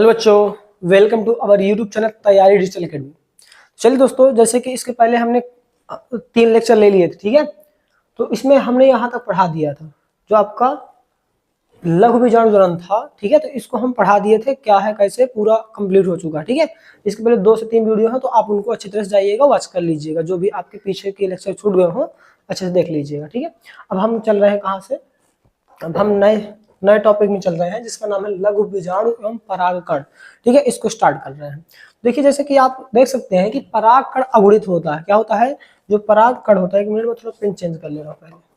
Hello बच्चों, welcome to our YouTube channel Taiyari digital academy. चलिए दोस्तों, जैसे कि इसके पहले हमने 3 लेक्चर ले लिए थे, ठीक है। तो इसमें हमने यहाँ तक पढ़ा दिया था जो आपका लघु बीजाणु जनन था, ठीक है। तो इसको हम पढ़ा दिए थे, क्या है कैसे पूरा कंप्लीट हो चुका है, ठीक है। इसके पहले 2 से 3 वीडियो है, तो आप उनको अच्छी तरह से जाइएगा, वॉच कर लीजिएगा। जो भी आपके पीछे के लेक्चर छूट गए हों अच्छे से देख लीजिएगा, ठीक है। अब हम चल रहे हैं कहाँ से, अब हम नए टॉपिक में चल रहे हैं जिसका नाम है लघु बीजाणु एवं परागकण, ठीक है। इसको स्टार्ट कर रहे हैं। देखिए, जैसे कि आप देख सकते हैं कि परागकण अगुणित होता है। क्या होता है? जो परागकण होता है, 1 मिनट में थोड़ा पेन चेंज कर ले रहा हूं पहले।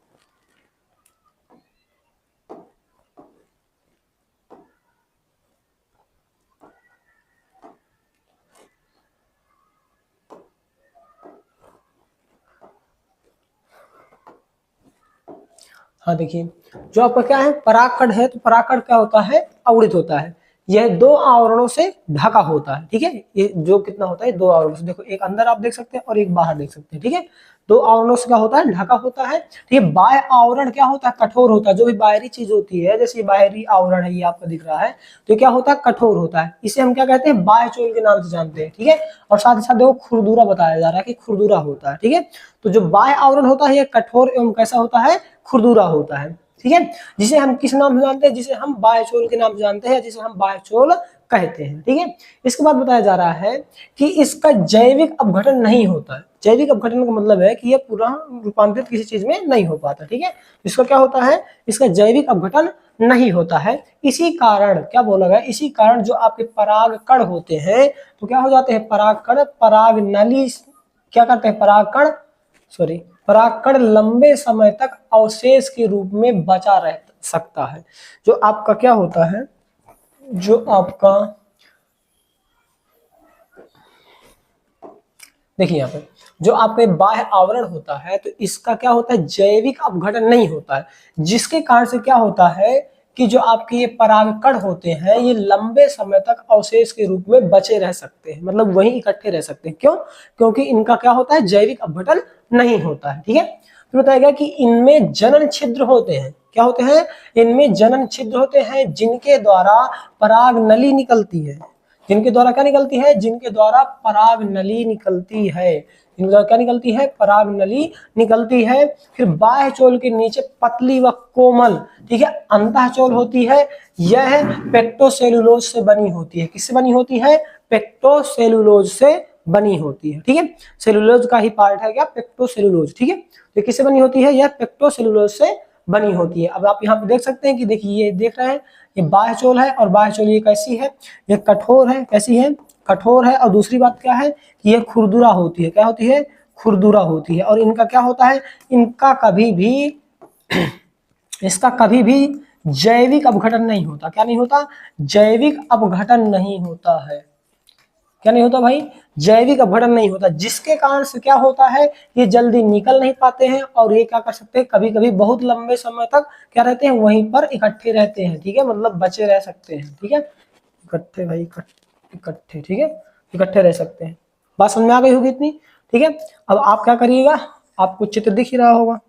हाँ देखिए, जो आपका क्या है परागकण है, तो परागकण क्या होता है? अवृत होता है। यह 2 आवरणों से ढका होता है, ठीक है। ये जो कितना होता है 2 आवरणों से, देखो एक अंदर आप देख सकते हैं और एक बाहर देख सकते हैं, ठीक है। 2 आवरणों से क्या होता है? ढका होता है, ठीक है। बाह्य आवरण क्या होता है? कठोर होता है। जो भी बाहरी चीज होती है, जैसे ये बाहरी आवरण है, ये आपको दिख रहा है, तो क्या होता है? कठोर होता है। इसे हम क्या कहते हैं? बाह्य चोल के नाम से जानते हैं, ठीक है। और साथ ही साथ देखो खुरदुरा बताया जा रहा है कि खुरदुरा होता है, ठीक है। तो जो बाह्य आवरण होता है, ये कठोर एवं कैसा होता है? खुरदुरा होता है, ठीक है। जिसे हम किस नाम से जानते हैं? जिसे हम बाह्यचोल के नाम से जानते हैं, जिसे हम बाह्यचोल कहते हैं, ठीक है। इसके बाद बताया जा रहा है कि इसका जैविक अपघटन नहीं होता है। जैविक अपघटन का मतलब है कि यह पूरा रूपांतरित किसी चीज में नहीं हो पाता, ठीक है। इसका क्या होता है? इसका जैविक अपघटन नहीं होता है। इसी कारण क्या बोला गया? इसी कारण जो आपके परागकण होते हैं, तो क्या हो जाते हैं? परागकण पराग नली क्या करते हैं? परागकण लंबे समय तक अवशेष के रूप में बचा रह सकता है। जो आपका क्या होता है, जो आपका देखिए यहाँ पे जो आपके बाह्य आवरण होता है, तो इसका क्या होता है? जैविक अपघटन नहीं होता है। जिसके कारण से क्या होता है कि जो आपके ये परागकण होते हैं, ये लंबे समय तक अवशेष के रूप में बचे रह सकते हैं, मतलब वहीं इकट्ठे रह सकते हैं। क्यों? क्योंकि इनका क्या होता है? जैविक अपघटन नहीं होता है, ठीक है। फिर बताया गया कि इनमें जनन छिद्र होते हैं। क्या होते हैं? इनमें जनन छिद्र होते हैं, जिनके द्वारा पराग नली निकलती है। जिनके द्वारा क्या निकलती है? जिनके द्वारा पराग नली निकलती है। जिनके द्वारा क्या निकलती है? पराग नली निकलती है। फिर बाह्य चोल के नीचे पतली व कोमल, ठीक है, अंतःचोल होती है। यह पेक्टोसेलुलोज से बनी होती है। किससे बनी होती है? पेक्टोसेलुलोज से बनी होती है, ठीक है। सेलुलोज का ही पार्ट है क्या? पेक्टोसेलुलोज, ठीक है। तो किससे बनी होती है? यह पेक्टोसेलुलोज से बनी होती है। अब आप यहाँ पे देख सकते हैं कि देखिए, ये देख रहे हैं, ये बाह्य चोल है, और बाह्य चोल ये कैसी है? ये कठोर है। कैसी है? कठोर है। और दूसरी बात क्या है कि ये खुरदुरा होती है। क्या होती है? खुरदुरा होती है। और इनका क्या होता है? इनका कभी भी इसका कभी भी जैविक अपघटन नहीं होता। क्या नहीं होता? जैविक अपघटन नहीं होता है। क्या नहीं होता भाई? जैविक अपघटन नहीं होता, जिसके कारण से क्या होता है? ये जल्दी निकल नहीं पाते हैं, और ये क्या कर सकते हैं? कभी कभी बहुत लंबे समय तक क्या रहते हैं? वहीं पर इकट्ठे रहते हैं, ठीक है, मतलब बचे रह सकते हैं, ठीक है। इकट्ठे भाई, इकट्ठे, ठीक है, इकट्ठे रह सकते हैं। बात समझ में आ गई होगी इतनी, ठीक है। अब आप क्या करिएगा, आपको चित्र दिख ही रहा होगा।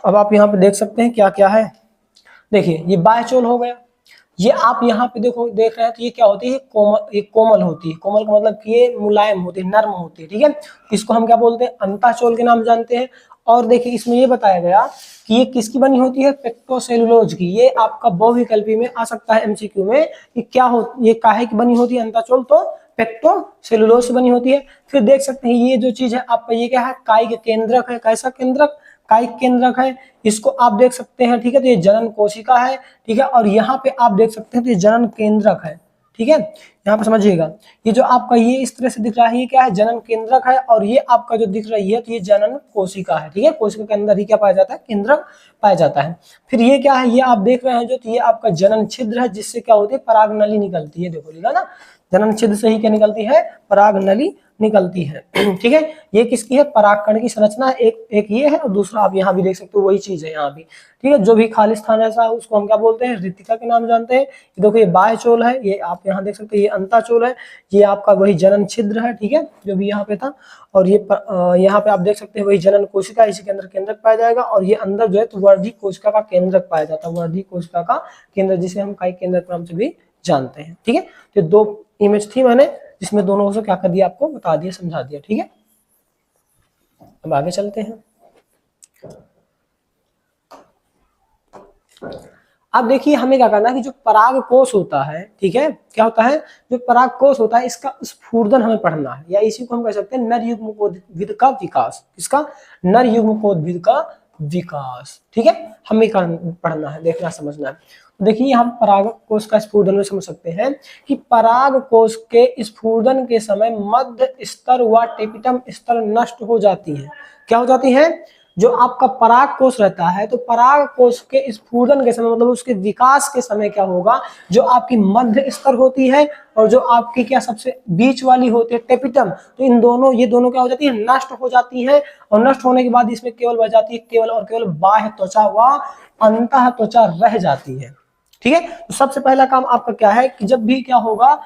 अब आप यहाँ पे देख सकते हैं क्या क्या है। देखिए, ये बाह्यचोल हो गया। ये आप यहाँ पे देखो देख रहे हैं, तो ये क्या होती है? ये कोमल होती है। कोमल का मतलब कि ये मुलायम होती है, नर्म होती है, ठीक है। इसको हम क्या बोलते हैं? अंतःचोल के नाम जानते हैं। और देखिए, इसमें ये बताया गया कि ये किसकी बनी होती है? पेक्टोसेलुलोज की। ये आपका बहुविकल्पी में आ सकता है, एमसीक्यू में, कि क्या हो, ये काहे की बनी होती है अंतःचोल? तो पेक्टोसेलुलोज से बनी होती है। फिर देख सकते हैं ये जो चीज है आपका, ये क्या है? कायिक केंद्रक है। कैसा केंद्रक? कायिक केंद्रक है। इसको आप देख सकते हैं, ठीक है। तो ये जनन कोशिका है, ठीक है। और यहाँ पे आप देख सकते हैं तो ये जनन केंद्रक है, ठीक है। यहाँ पे समझिएगा, ये जो आपका ये इस तरह से दिख रहा है, ये क्या है? जनन केंद्रक है। और ये आपका जो दिख रही है, तो ये जनन कोशिका है, ठीक है। कोशिका के अंदर ही क्या पाया जाता है? केंद्रक पाया जाता है। फिर ये क्या है? ये आप देख रहे हैं जो, तो ये आपका जनन छिद्र है, जिससे क्या होती है? पराग नली निकलती है। देखो लिखा ना, जनन छिद्र से ही क्या निकलती है, पराग नली निकलती है। ठीक है, ये किसकी है, परागकण की संरचना। एक ये है और दूसरा आप यहाँ भी देख सकते हो वही चीज है यहाँ भी। ठीक है, जो भी खाली स्थान ऐसा है उसको हम क्या बोलते हैं, रितिका के नाम जानते हैं। देखो ये बाह्य चोल है, ये आप यहाँ देख सकते हो, ये अंतःचोल है, ये आपका वही जनन छिद्र है। ठीक है, जो भी यहाँ पे था, और ये यहाँ पे आप देख सकते हैं वही जनन कोशिका, इसी के अंदर केंद्रक पाया जाएगा। और ये अंदर जो है तो वर्धी कोशिका का केंद्रक पाया जाता है, वर्धी कोशिका का केंद्र, जिसे हम कायिक केंद्रक नाम से भी जानते हैं। ठीक है, तो दो इमेज थी मैंने जिसमें दोनों को क्या कर दिया, आपको बता दिया, समझा दिया। ठीक है, अब आगे चलते हैं। अब देखिए हमें क्या करना है कि जो पराग कोष होता है, ठीक है, क्या होता है, जो पराग कोष होता है इसका स्फुरदन हमें पढ़ना है, या इसी को हम कह सकते हैं नर युग्मकोद्भिद का विकास। किसका, नर युग्मकोद्भिद का विकास। ठीक है, हमें पढ़ना है, देखना समझना है। देखिए हम पराग कोष का स्फुरदन में समझ सकते हैं कि पराग कोष के स्फुरदन के समय मध्य स्तर व टेपिटम स्तर नष्ट हो जाती है। क्या हो जाती है, जो आपका पराग कोष रहता है तो पराग कोष के स्फुरदन के समय, मतलब उसके विकास के समय क्या होगा, जो आपकी मध्य स्तर होती है और जो आपकी क्या सबसे बीच वाली होती है टेपिटम, तो इन दोनों, ये दोनों क्या हो जाती है, नष्ट हो जाती है। और नष्ट होने के बाद इसमें केवल बच जाती है केवल और केवल बाह्य त्वचा व अंतः त्वचा रह जाती है। ठीक है, तो सबसे पहला काम आपका क्या है कि जब भी क्या होगा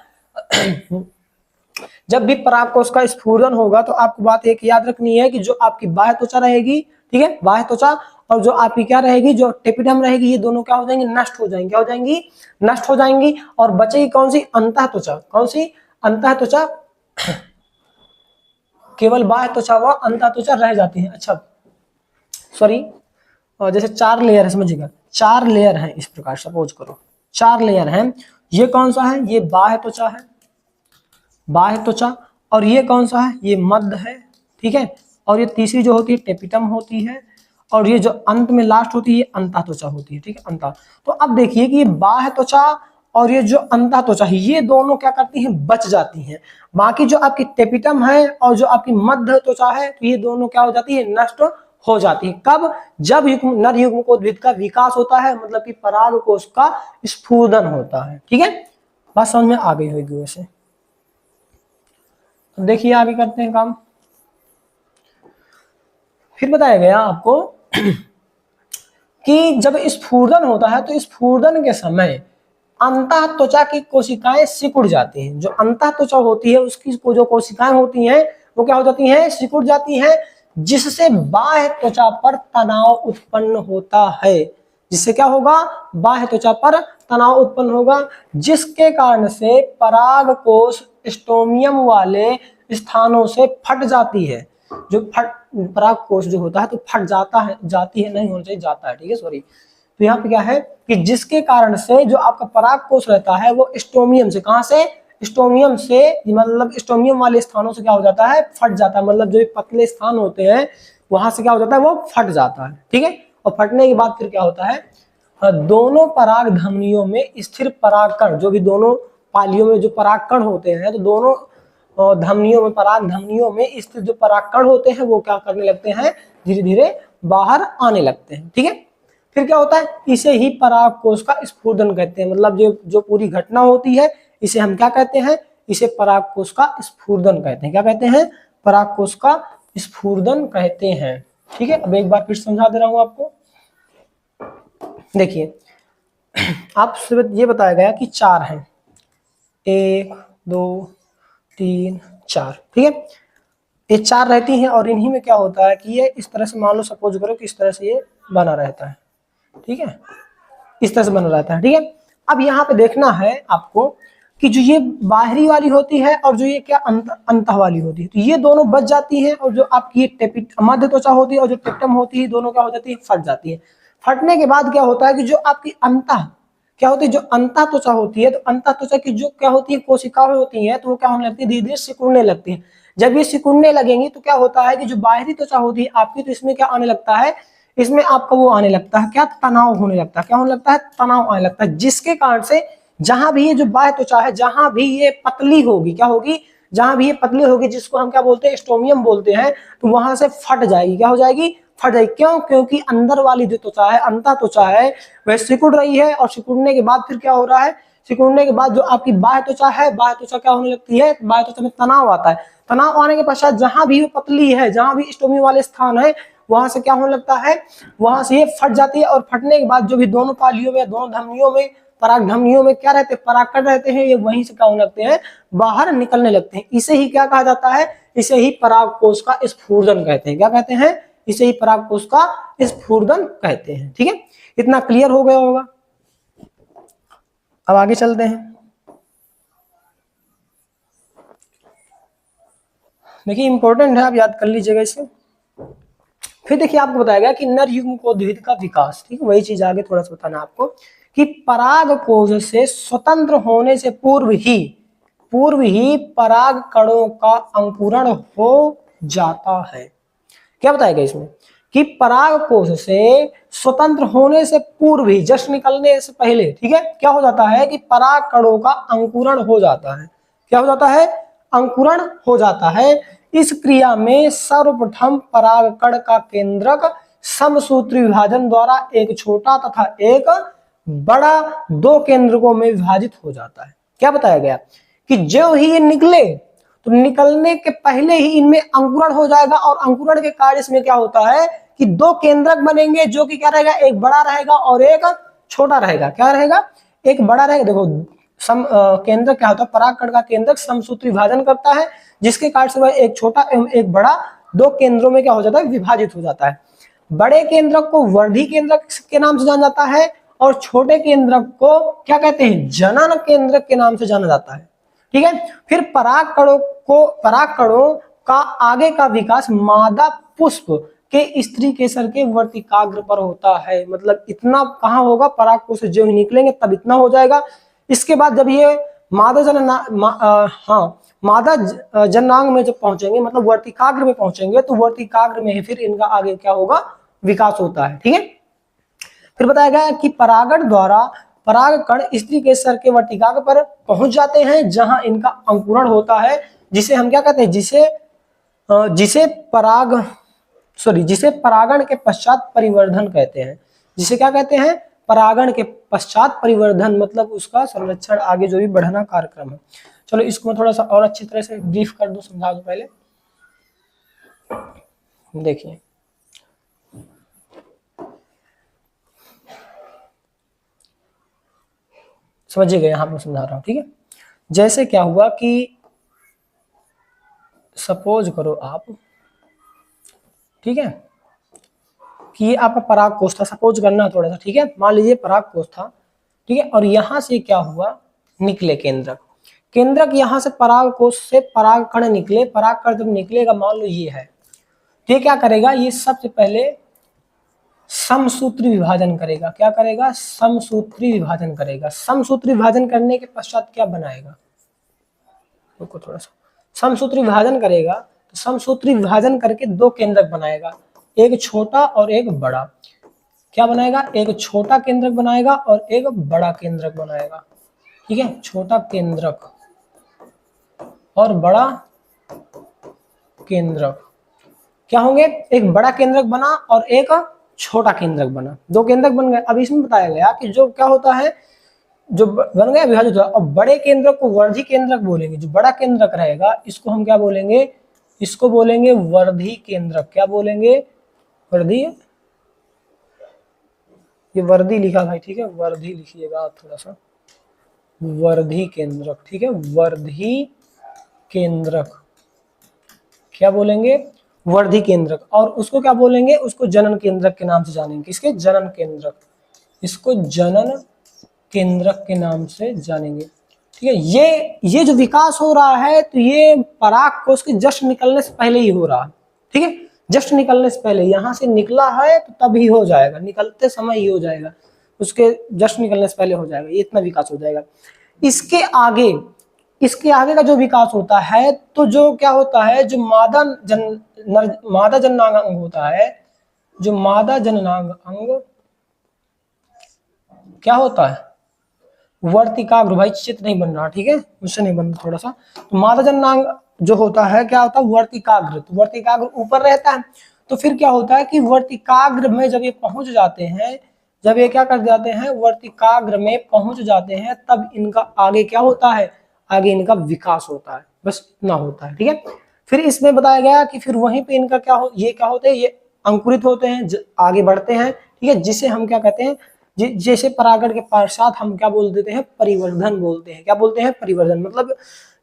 जब भी पराग कोष का स्फुरदन होगा तो आपको बात एक याद रखनी है कि जो आपकी बाह्य त्वचा रहेगी, ठीक है, बाह्य त्वचा, और जो आपकी क्या रहेगी, जो टेपिडम रहेगी, ये दोनों क्या हो जाएंगी, नष्ट हो जाएंगी। क्या हो जाएंगी, नष्ट हो जाएंगी। और बचेगी कौन सी, अंतः त्वचा। कौन सी, अंतः त्वचा। केवल बाह्य त्वचा व अंतः त्वचा रह जाती है। अच्छा सॉरी, और जैसे 4 लेयर है, समझिएगा 4 लेयर है इस प्रकार, सपोज करो 4 लेयर है। ये कौन सा है, ये बाह्य त्वचा है, बाह्य त्वचा। और ये कौन सा है, ये मध्य है। ठीक है, और ये तीसरी जो होती है टेपिटम होती है। और ये जो अंत में लास्ट होती है ये अंतः त्वचा होती है। ठीक है, अंतः। तो अब देखिए कि ये बाह्य त्वचा और ये जो अंतः त्वचा है, ये दोनों क्या करती हैं, बच जाती हैं। बाकी जो आपकी टेपिटम है और जो आपकी मध्य त्वचा है, तो ये दोनों क्या हो जाती है, नष्ट हो जाती है। कब, जब नर युग्मकोद्भिद का विकास होता है, मतलब कि पराग कोष का स्फुरदन होता है। ठीक है, बात समझ में आ गई होगी वैसे। तो देखिए आगे करते हैं काम। फिर बताया गया आपको कि जब स्फुरदन होता है तो स्फुरदन के समय अंतः त्वचा की कोशिकाएं सिकुड़ जाती हैं। जो अंतः त्वचा होती है उसकी जो कोशिकाएं होती हैं वो क्या हो जाती हैं, सिकुड़ जाती हैं, जिससे बाह्य त्वचा पर तनाव उत्पन्न होता है। जिससे क्या होगा, बाह्य त्वचा पर तनाव उत्पन्न होगा, जिसके कारण से पराग कोष स्टोमियम वाले स्थानों से फट जाती है। जो पराग कोष जो होता है तो फट जाता है, जाती है नहीं होना चाहिए, जाता है। ठीक है, सॉरी। तो यहाँ पे क्या है कि जिसके कारण से जो आपका पराग कोष रहता है वो स्टोमियम से, कहां से, स्टोमियम से, मतलब स्टोमियम वाले स्थानों से क्या हो जाता है, फट जाता है। मतलब जो पतले स्थान होते हैं वहां से क्या हो जाता है, वो फट जाता है। ठीक है, और फटने के बाद फिर क्या होता है, दोनों पराग धमनियों में स्थिर परागकण, जो भी दोनों पालियों में जो परागकण होते हैं, तो दोनों धमनियों में, पराग धमनियों में स्थित जो परागकण होते हैं वो क्या करने लगते हैं, धीरे धीरे बाहर आने लगते हैं। ठीक है, फिर क्या होता है, इसे ही पराग कोष का स्फुरदन कहते हैं। मतलब जो पूरी घटना होती है इसे हम क्या कहते हैं, इसे पराग कोष का स्फुरदन कहते हैं। क्या कहते हैं, पराग कोष का स्फुरदन कहते हैं। ठीक है, अब एक बार फिर समझा दे रहा हूं आपको। देखिए आपसे ये बताया गया कि 4 हैं, 1 2 3 4। ठीक है, ये 4 रहती हैं और इन्हीं में क्या होता है कि ये इस तरह से, मान लो सपोज करो कि इस तरह से ये बना रहता है। ठीक है, इस तरह से बना रहता है। ठीक है, अब यहाँ पे देखना है आपको कि जो ये बाहरी वाली होती है और जो ये क्या अंतः वाली होती है, तो ये दोनों बच जाती हैं। और जो आपकी ये मध्य त्वचा होती है और जो टेपिटम होती है, दोनों क्या हो जाती है, फट जाती है। फटने के बाद क्या होता है कि जो आपकी अंतः क्या होती है, जो अंतः त्वचा होती है, तो अंतः त्वचा की जो क्या होती है, कोशिकाएं होती हैं, तो वो क्या होने लगती है, धीरे धीरे सिकुड़ने लगती है। जब ये सिकुड़ने लगेंगी तो क्या होता है कि जो बाहरी त्वचा होती है आपकी, तो इसमें क्या आने लगता है, इसमें आपका वो आने लगता है, क्या, तनाव होने लगता है। क्या होने लगता है, तनाव आने लगता है, जिसके कारण से जहां भी ये जो बाह्य त्वचा है, जहां भी ये पतली होगी, क्या होगी, जहां भी ये पतली होगी, जिसको हम क्या बोलते हैं, स्टोमियम बोलते हैं, तो वहां से फट जाएगी। क्या हो जाएगी, फट जाएगी। क्यों, क्योंकि अंदर वाली जो त्वचा है, अंतः त्वचा है, वह सिकुड़ रही है। और सिकुड़ने के बाद फिर क्या हो रहा है सिकुड़ने के बाद जो आपकी बाह्य त्वचा है, बाह्य त्वचा क्या होने लगती है, बाह्य त्वचा में तनाव आता है। तनाव आने के पश्चात जहां भी वो पतली है, जहां भी स्टोमी वाले स्थान है, वहां से क्या होने लगता है, वहां से ये फट जाती है, और फटने के बाद जो भी दोनों पालियों में, दोनों धमनियों में, पराग धमनियों में क्या रहते हैं, परागकण रहते हैं, ये वहीं से क्या होने लगते हैं, बाहर निकलने लगते हैं। इसे ही क्या कहा जाता है, इसे ही परागकोश का स्फुरदन कहते हैं। क्या कहते हैं, इसे ही परागकोश का स्फुरदन कहते हैं। ठीक है, इतना क्लियर हो गया होगा। अब आगे चलते हैं। देखिए इंपॉर्टेंट है, आप याद कर लीजिएगा इसे। फिर देखिए आपको बताया गया कि नर युग्मकोद्भिद का विकास, ठीक है, वही चीज आगे थोड़ा सा बताना आपको कि परागकोश से स्वतंत्र होने से पूर्व ही पराग कणों का अंकुरण हो जाता है। क्या बताया गया इसमें कि परागकोश से स्वतंत्र होने से पूर्व ही, जस्ट निकलने से पहले, ठीक है, क्या हो जाता है कि पराग कणों का अंकुरण हो जाता है। क्या हो जाता है, अंकुरण हो जाता है। इस क्रिया में सर्वप्रथम परागकण का केंद्रक समसूत्री विभाजन द्वारा एक छोटा तथा एक बड़ा दो केंद्रकों में विभाजित हो जाता है। क्या बताया गया कि जो ही ये निकले तो निकलने के पहले ही इनमें अंकुरण हो जाएगा, और अंकुरण के कार्य इसमें क्या होता है कि दो केंद्रक बनेंगे, जो कि क्या रहेगा, एक बड़ा रहेगा और एक छोटा रहेगा। क्या रहेगा, एक बड़ा रहेगा। देखो केंद्रक क्या होता है, परागकण का केंद्रक समसूत्री विभाजन करता है, जिसके कारण से वह एक छोटा एवं एक बड़ा दो केंद्रों में क्या हो जाता है, विभाजित हो जाता है। बड़े केंद्रक को वर्धी केंद्रक के नाम से जाना जाता है, और छोटे केंद्रक को क्या कहते हैं, जनन केंद्रक के नाम से जाना जाता है। ठीक है, फिर परागकणों का आगे का विकास मादा पुष्प के स्त्री केसर के वर्तिकाग्र पर होता है। मतलब इतना कहाँ होगा, परागकोश से जो ही निकलेंगे तब इतना हो जाएगा। इसके बाद जब ये मादा जनांग में जब पहुंचेंगे, मतलब वर्तिकाग्र में पहुंचेंगे, तो वर्तिकाग्र में ही फिर इनका आगे क्या होगा, विकास होता है। ठीक है, फिर बताया गया कि परागण द्वारा परागकण स्त्री केसर के वर्तिकाग्र पर पहुंच जाते हैं, जहां इनका अंकुरण होता है, जिसे हम क्या कहते हैं, जिसे परागण के पश्चात परिवर्धन कहते हैं। जिसे क्या कहते हैं, परागण के पश्चात परिवर्धन, मतलब उसका संरक्षण, आगे जो भी बढ़ना कार्यक्रम है। चलो इसको मैं थोड़ा सा और अच्छी तरह से ब्रीफ कर दूं, समझा दूं पहले। देखिए समझिएगा, यहां पर समझा रहा हूं। ठीक है, जैसे क्या हुआ कि सपोज करो आप, ठीक है, कि ये आपका परागकोश था, सपोज करना थोड़ा सा। ठीक है, मान लीजिए परागकोश था, ठीक है, और यहां से क्या हुआ, निकले केंद्रक यहां से परागकोश से परागकण निकले। परागकण जब निकलेगा, मान लो ये है, तो क्या करेगा, ये सबसे पहले समसूत्री विभाजन करेगा। क्या करेगा, समसूत्री विभाजन करेगा। समसूत्री विभाजन करने के पश्चात क्या बनाएगा, रुको थोड़ा सा, समसूत्री विभाजन करेगा, तो समसूत्री विभाजन करके दो केंद्रक बनाएगा, एक छोटा और एक बड़ा। क्या बनाएगा, एक छोटा केंद्रक बनाएगा और एक बड़ा केंद्रक बनाएगा। ठीक है, छोटा केंद्रक और बड़ा केंद्रक क्या होंगे, एक बड़ा केंद्रक बना और एक छोटा केंद्रक बना, दो केंद्रक बन गए। अब इसमें बताया गया कि जो क्या होता है, जो बन गया विभाजित हुआ, और बड़े केंद्रक को वर्धी केंद्रक बोलेंगे। जो बड़ा केंद्रक रहेगा इसको हम क्या बोलेंगे, इसको बोलेंगे वर्धी केंद्रक। क्या बोलेंगे, वर्धी, ये वर्धी लिखा भाई, ठीक है, वर्धी लिखिएगा आप थोड़ा सा, वर्धी केंद्रक। ठीक है, वर्धी केंद्रक क्या बोलेंगे, वर्धी केंद्रक। और उसको क्या बोलेंगे, उसको जनन केंद्रक के नाम से जानेंगे। किसके, जनन केंद्रक, इसको जनन केंद्रक के नाम से जानेंगे। ठीक है, ये जो विकास हो रहा है, तो ये परागकोश के जस्ट निकलने से पहले ही हो रहा है। ठीक है, जस्ट निकलने से पहले, यहां से निकला है तो तब ही हो जाएगा, निकलते समय ही हो जाएगा, उसके जस्ट निकलने से पहले हो जाएगा, ये इतना विकास हो जाएगा। इसके आगे का जो विकास होता है, तो जो क्या होता है, जो मादा जननांग अंग होता है, जो मादा जननांग अंग क्या होता है, वर्तिकाग्र। भाई चित्र नहीं बन रहा, ठीक है, मुझसे नहीं बन रहा थोड़ा सा। तो मादा जननांग जो होता है क्या होता है, वर्तिकाग्र। तो वर्तिकाग्र ऊपर रहता है, तो फिर क्या होता है कि वर्तिकाग्र में जब ये पहुंच जाते हैं, जब ये क्या कर जाते हैं, वर्तिकाग्र में पहुंच जाते हैं, तब इनका आगे क्या होता है, आगे इनका विकास होता है। बस इतना होता है, ठीक है। फिर इसमें बताया गया कि फिर वहीं पे इनका क्या हो, ये क्या होते हैं, ये अंकुरित होते हैं, आगे बढ़ते हैं, ठीक है, जिसे हम क्या कहते हैं, जैसे परागण के पश्चात हम क्या बोल देते हैं, परिवर्धन बोलते हैं। क्या बोलते हैं, परिवर्धन। मतलब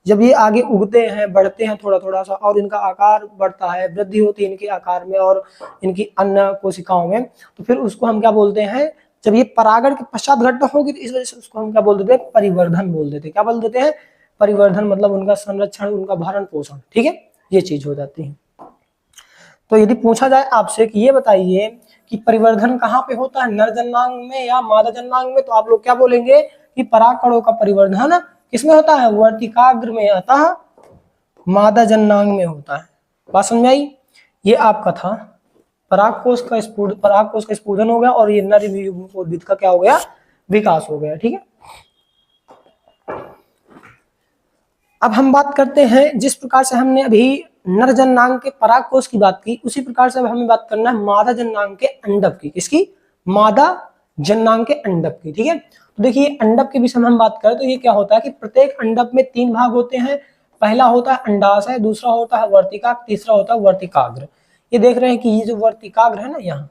जब ये आगे उगते हैं, बढ़ते हैं थोड़ा थोड़ा सा, और इनका आकार बढ़ता है, वृद्धि होती है इनके आकार में और इनकी अन्य कोशिकाओं में, तो फिर उसको हम क्या बोलते हैं, जब ये परागण के पश्चात घटना होगी तो इस वजह से उसको हम क्या बोल देते हैं, परिवर्धन बोल देते हैं। क्या बोल देते हैं, परिवर्धन। मतलब उनका संरक्षण, उनका भरण पोषण, ठीक है, ये चीज हो जाती है। तो यदि पूछा जाए आपसे कि ये बताइए कि परिवर्धन कहाँ पे होता है, नर जननांग में या मादा जननांग में, तो आप लोग क्या बोलेंगे कि परागकणों का परिवर्धन किसमें होता है, वर्तिकाग्र में, अतः मादा जननांग में होता है। बात समझ में आई। ये आपका था परागकोश का स्फुटन हो गया, और ये नर उद्भिद का क्या हो गया, विकास हो गया, ठीक है। अब हम बात करते हैं, जिस प्रकार से हमने अभी नर जननांग के परागकोश की बात की, उसी प्रकार से अब हमें बात करना है मादा जननांग के अंडक की। किसकी, मादा जननांग के अंडक की, ठीक है। तो देखिए अंडक के विषय में हम बात करें तो ये क्या होता है कि प्रत्येक अंडक में 3 भाग होते हैं। पहला होता है अंडाशय, दूसरा होता है वर्तिका, तीसरा होता है वर्तिकाग्र। ये देख रहे हैं कि ये जो वर्तिकाग्र है ना यहाँ,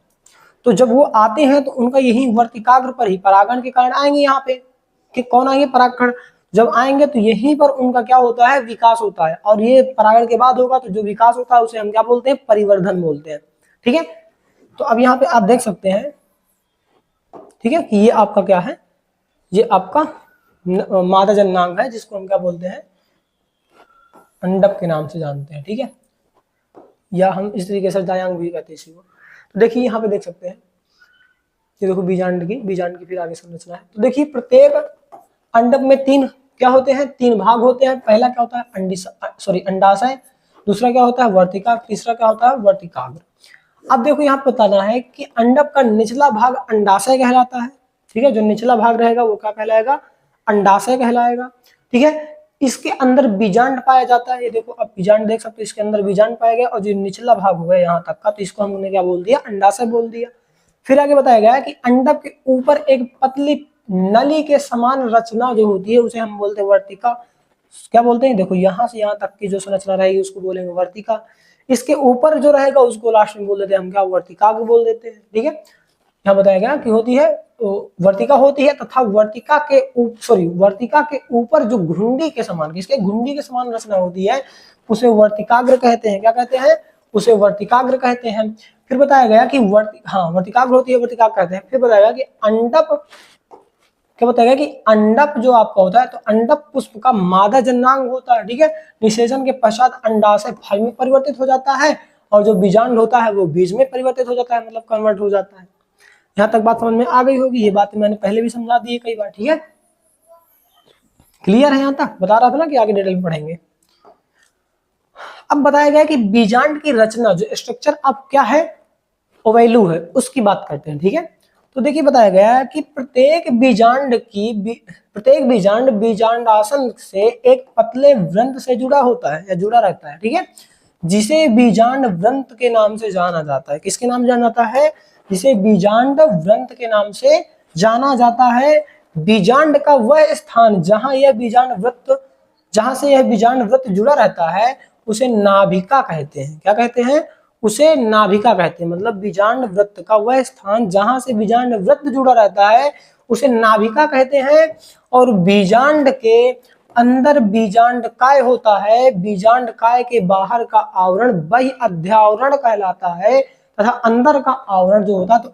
तो जब वो आते हैं तो उनका यही वर्तिकाग्र पर ही परागण के कारण आएंगे यहाँ पे, कि कौन आएंगे, परागकण। जब आएंगे तो यहीं पर उनका क्या होता है, विकास होता है, और ये परागण के बाद होगा तो जो विकास होता है उसे हम क्या बोलते हैं, परिवर्धन बोलते हैं, ठीक है। तो अब यहाँ पे आप देख सकते हैं, ठीक है, कि ये आपका क्या है, ये आपका मादा जननांग है, जिसको हम क्या बोलते हैं, अंडक के नाम से जानते हैं, ठीक है, या हम इस तरीके से जायांग भी कहते हैं इसी को। तो देखिए यहाँ पे देख सकते हैं, ये देखो बीजांड की फिर आगे संरचना है। तो देखिए प्रत्येक अंडक में 3 क्या होते हैं, 3 भाग होते हैं। पहला क्या होता है, अंडाशय, दूसरा क्या होता है वर्तिका, तीसरा क्या होता है वर्तिकाग्र। अब देखो यहाँ बताना है कि अंडक का निचला भाग अंडाशय कहलाता है, ठीक है, जो निचला भाग रहेगा वो क्या कहलाएगा, अंडाशय कहलाएगा, ठीक है। इसके अंदर बीजांड पाया जाता है, ये देखो आप बीजांड देख सकते हो, इसके अंदर बीजांड पाया गया, और जो निचला भाग हुआ है यहाँ तक का, तो इसको हमने क्या बोल दिया, अंडाशय बोल दिया। फिर आगे बताया गया है कि अंडक के ऊपर एक पतली नली के समान रचना जो होती है उसे हम बोलते हैं वर्तिका। क्या बोलते हैं, देखो यहाँ से यहाँ तक की जो संरचना रहेगी उसको बोलेंगे वर्तिका। इसके ऊपर जो रहेगा उसको लास्ट में बोल देते हैं हम क्या, वर्तिकाग्र बोल देते हैं, ठीक है। यहाँ बताया गया कि होती है वर्तिका होती है, तथा वर्तिका के ऊपर जो घुंडी के समान, किसके, घुंडी के समान रचना होती है उसे वर्तिकाग्र कहते हैं। क्या कहते हैं, उसे वर्तिकाग्र कहते हैं। फिर बताया गया कि वर्तिकाग्र होती है, वर्तिकाग्र कहते हैं। फिर बताया गया कि अंडप, क्या बताया गया कि अंडप जो आपका होता है, तो अंडप पुष्प का मादा जननांग होता है, ठीक है। निषेचन के पश्चात अंडाशय फल में परिवर्तित हो जाता है, और जो बीजांड होता है वो बीज में परिवर्तित हो जाता है, मतलब कन्वर्ट हो जाता है। यहाँ तक बात समझ में आ गई होगी, ये बात मैंने पहले भी समझा दी है कई बार, ठीक है। क्लियर है, यहाँ तक बता रहा था ना कि आगे डिटेल में पढ़ेंगे। अब बताया गया कि बीजांड की रचना, जो स्ट्रक्चर अब क्या है, ओवैल्यू है, उसकी बात करते हैं, ठीक है। तो देखिए बताया गया है कि प्रत्येक बीजांड बीजांडासन से एक पतले व्रंत से जुड़ा होता है या जुड़ा रहता है, ठीक है, जिसे बीजांड व्रंत के नाम से जाना जाता है। किसके नाम जाना जाता है, जिसे बीजांड व्रंत के नाम से जाना जाता है। बीजांड का वह स्थान जहां से यह बीजांड वृत्त जुड़ा रहता है उसे नाभिका कहते हैं। क्या कहते हैं, उसे नाभिका कहते हैं। मतलब बीजांड वृत्त का वह स्थान जहां से बीजांड वृत्त जुड़ा रहता है उसे नाभिका कहते हैं। और बीजांड के अंदर बीजांड काय होता है, बीजांड काय के बाहर का आवरण बाह्य अध्यावरण कहलाता है, तथा अंदर का आवरण जो होता है तो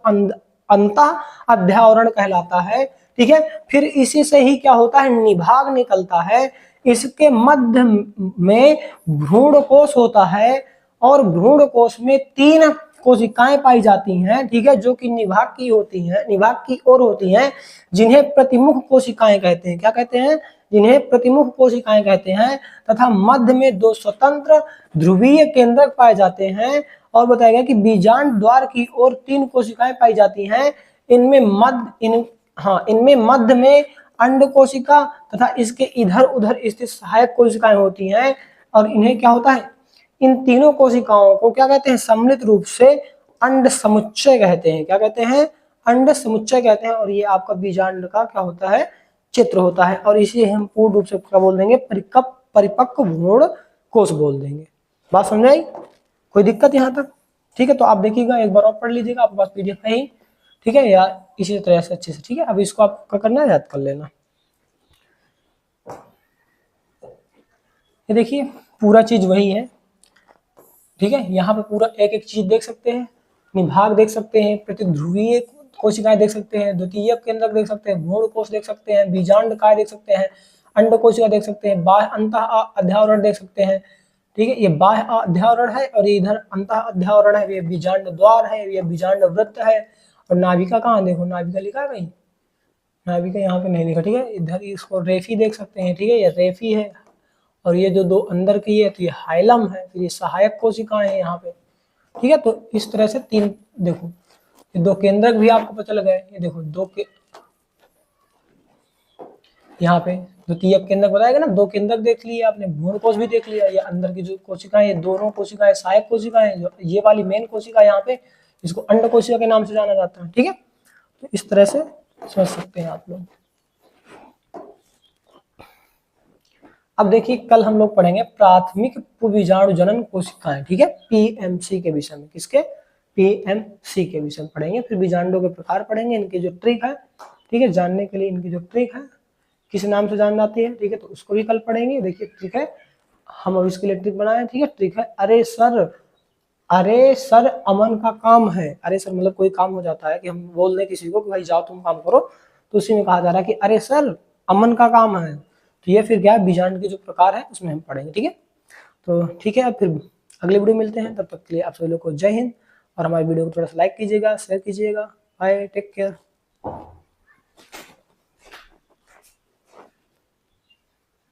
अंतः अध्यावरण कहलाता है, ठीक है। फिर इसी से ही क्या होता है, निभाग निकलता है। इसके मध्य में भ्रूणकोश होता है, और भ्रूणकोश में 3 कोशिकाएं पाई जाती हैं, ठीक है, जो कि निभाग की ओर होती हैं, जिन्हें प्रतिमुख कोशिकाएं कहते हैं। क्या कहते हैं, जिन्हें प्रतिमुख कोशिकाएं कहते हैं। तथा मध्य में 2 स्वतंत्र ध्रुवीय केंद्रक पाए जाते हैं। और बताया गया कि बीजांड द्वार की ओर 3 कोशिकाएं पाई जाती हैं। इनमें मध्य में अंड कोशिका तथा इसके इधर उधर स्थित सहायक कोशिकाएं होती हैं। और इन्हें क्या होता है, इन तीनों कोशिकाओं को क्या कहते हैं, सम्मिलित रूप से अंड समुच्चय कहते हैं। क्या कहते हैं, अंड समुच्चय कहते हैं, और ये आपका बीजांड का क्या होता है, चित्र होता है, और इसे हम पूर्ण रूप से क्या बोल देंगे, परिपक्व भ्रूण कोष बोल देंगे। बात समझाई, कोई दिक्कत यहाँ तक? ठीक है, तो आप देखिएगा, एक बार और पढ़ लीजिएगा, आपके पास पीडीएफ है ही, ठीक है, या इसी तरह से अच्छे से, ठीक है। अब इसको आपका करना है, याद कर लेना। ये देखिए पूरा चीज वही है, ठीक है। यहाँ पे पूरा एक एक चीज देख सकते हैं, निभाग देख सकते हैं, प्रतिध्रुवीय कोशिकाएं देख सकते हैं, द्वितीय केंद्रक देख सकते हैं, भ्रूण कोष देख सकते हैं, बीजांड काय देख सकते हैं, अंड कोशिका देख सकते हैं, बाह्य अंतः अध्यावरण देख सकते हैं, ठीक है। ये बाह्य अध्यावरण है और इधर अंतः अध्यावरण है, ये बीजांड द्वार है, ये बीजांड वृत्त है। और नाभिका कहाँ, देखो नाभिका लिखा है कहीं, नाभिका यहाँ पे नहीं लिखा, ठीक है। इधर इसको रेफी देख सकते हैं, ठीक है, ये रेफी है, और ये जो दो अंदर की है तो ये हाइलम है, फिर ये सहायक कोशिकाएं हैं यहाँ पे, ठीक है। तो इस तरह से तीन, देखो ये दो केंद्रक भी आपको पता लगा है, ये देखो दो के यहाँ पे द्वितीय केंद्रक बताएगा ना, दो केंद्रक देख लिए आपने, भ्रूण कोष भी देख लिया, ये अंदर की जो कोशिकाएं, ये दोनों कोशिकाएं सहायक कोशिकाएं, जो ये वाली मेन कोशिका यहाँ पे, इसको अंड कोशिका के नाम से जाना जाता है, ठीक है। तो इस तरह से समझ सकते हैं आप लोग। अब देखिए कल हम लोग पढ़ेंगे प्राथमिक बीजाणु जनन कोशिकाएं, ठीक है, पीएमसी के विषय में, किसके, पीएमसी के विषय में पढ़ेंगे। फिर बीजांडों के प्रकार पढ़ेंगे, इनकी जो ट्रिक है, ठीक है, जानने के लिए इनकी जो ट्रिक है किस नाम से जान जाती है, ठीक है, तो उसको भी कल पढ़ेंगे। देखिए ट्रिक है, हम अब इसके लिए ट्रिक बनाए, ठीक है। ट्रिक है अरे सर अमन का काम है। अरे सर मतलब कोई काम हो जाता है कि हम बोल दें किसी को कि भाई जाओ तुम काम करो, तो उसी में कहा जा रहा है कि अरे सर अमन का काम है। तो ये फिर क्या है, बीजांड के जो प्रकार है उसमें हम पढ़ेंगे, ठीक है। तो ठीक है, अब फिर अगले वीडियो मिलते हैं, तब तक के लिए आप सभी लोग को जय हिंद, और हमारे वीडियो को थोड़ा सा लाइक कीजिएगा, शेयर कीजिएगा। Bye, take care.